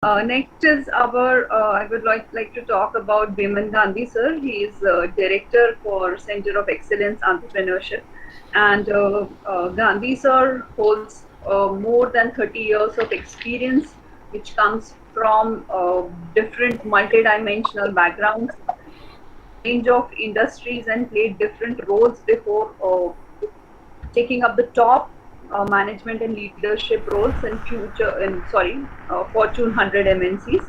Next is I would like to talk about Biman Gandhi, sir. He is Director for Center of Excellence Entrepreneurship. And Gandhi, sir, holds more than 30 years of experience, which comes from different multidimensional backgrounds, range of industries, and played different roles before taking up the top management and leadership roles in Fortune 100 MNCs.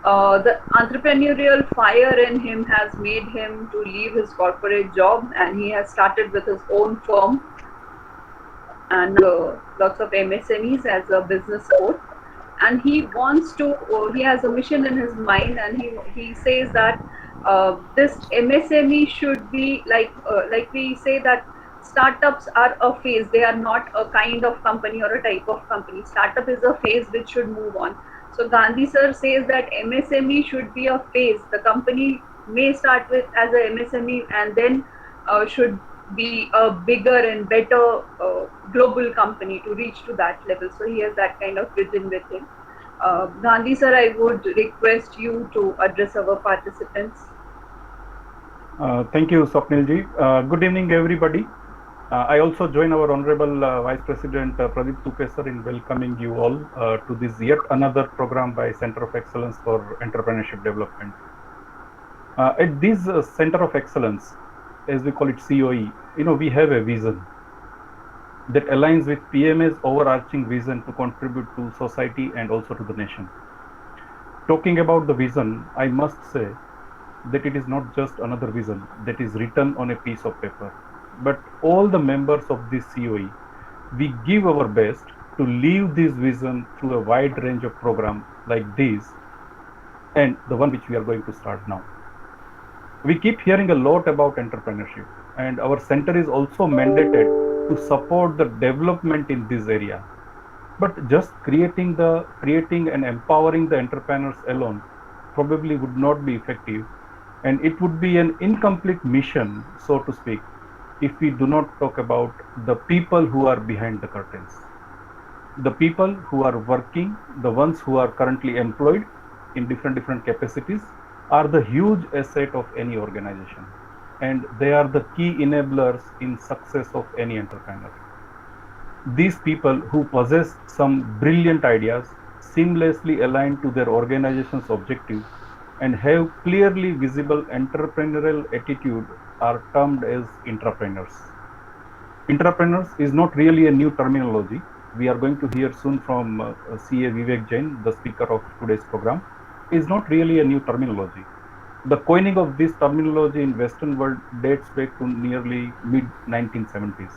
The entrepreneurial fire in him has made him to leave his corporate job, and he has started with his own firm and lots of MSMEs as a business support. And he has a mission in his mind, and he says that this MSME should be like we say that startups are a phase, they are not a kind of company or a type of company. Startup is a phase which should move on. So Gandhi sir says that MSME should be a phase. The company may start with as a MSME and then should be a bigger and better global company to reach to that level. So he has that kind of vision with him. Gandhi sir, I would request you to address our participants. Thank you, Swapnil ji. Good evening, everybody. I also join our Honorable Vice President Pradeep Tupe sir in welcoming you all to this yet another program by Center of Excellence for Entrepreneurship Development. At this Center of Excellence, as we call it COE, we have a vision that aligns with PMA's overarching vision to contribute to society and also to the nation. Talking about the vision, I must say that it is not just another vision that is written on a piece of paper, but all the members of this COE, we give our best to live this vision through a wide range of programs like these and the one which we are going to start now. We keep hearing a lot about entrepreneurship, and our center is also mandated to support the development in this area. But just creating and empowering the entrepreneurs alone probably would not be effective, and it would be an incomplete mission, so to speak, if we do not talk about the people who are behind the curtains. The people who are working, the ones who are currently employed in different capacities, are the huge asset of any organization, and they are the key enablers in success of any entrepreneur. These people who possess some brilliant ideas, seamlessly aligned to their organization's objective, and have clearly visible entrepreneurial attitude are termed as intrapreneurs. Intrapreneurs is not really a new terminology. We are going to hear soon from CA Vivek Jain, the speaker of today's program. It is not really a new terminology. The coining of this terminology in Western world dates back to nearly mid 1970s.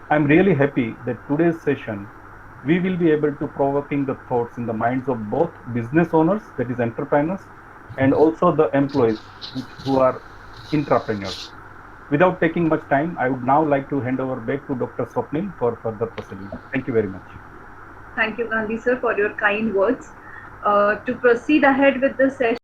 I'm really happy that today's session we will be able to provoking the thoughts in the minds of both business owners, that is entrepreneurs, and also the employees who are intrapreneurs. Without taking much time, I would now like to hand over back to Dr. Swapnil for further proceedings. Thank you very much. Thank you, Gandhi sir, for your kind words. To proceed ahead with the session,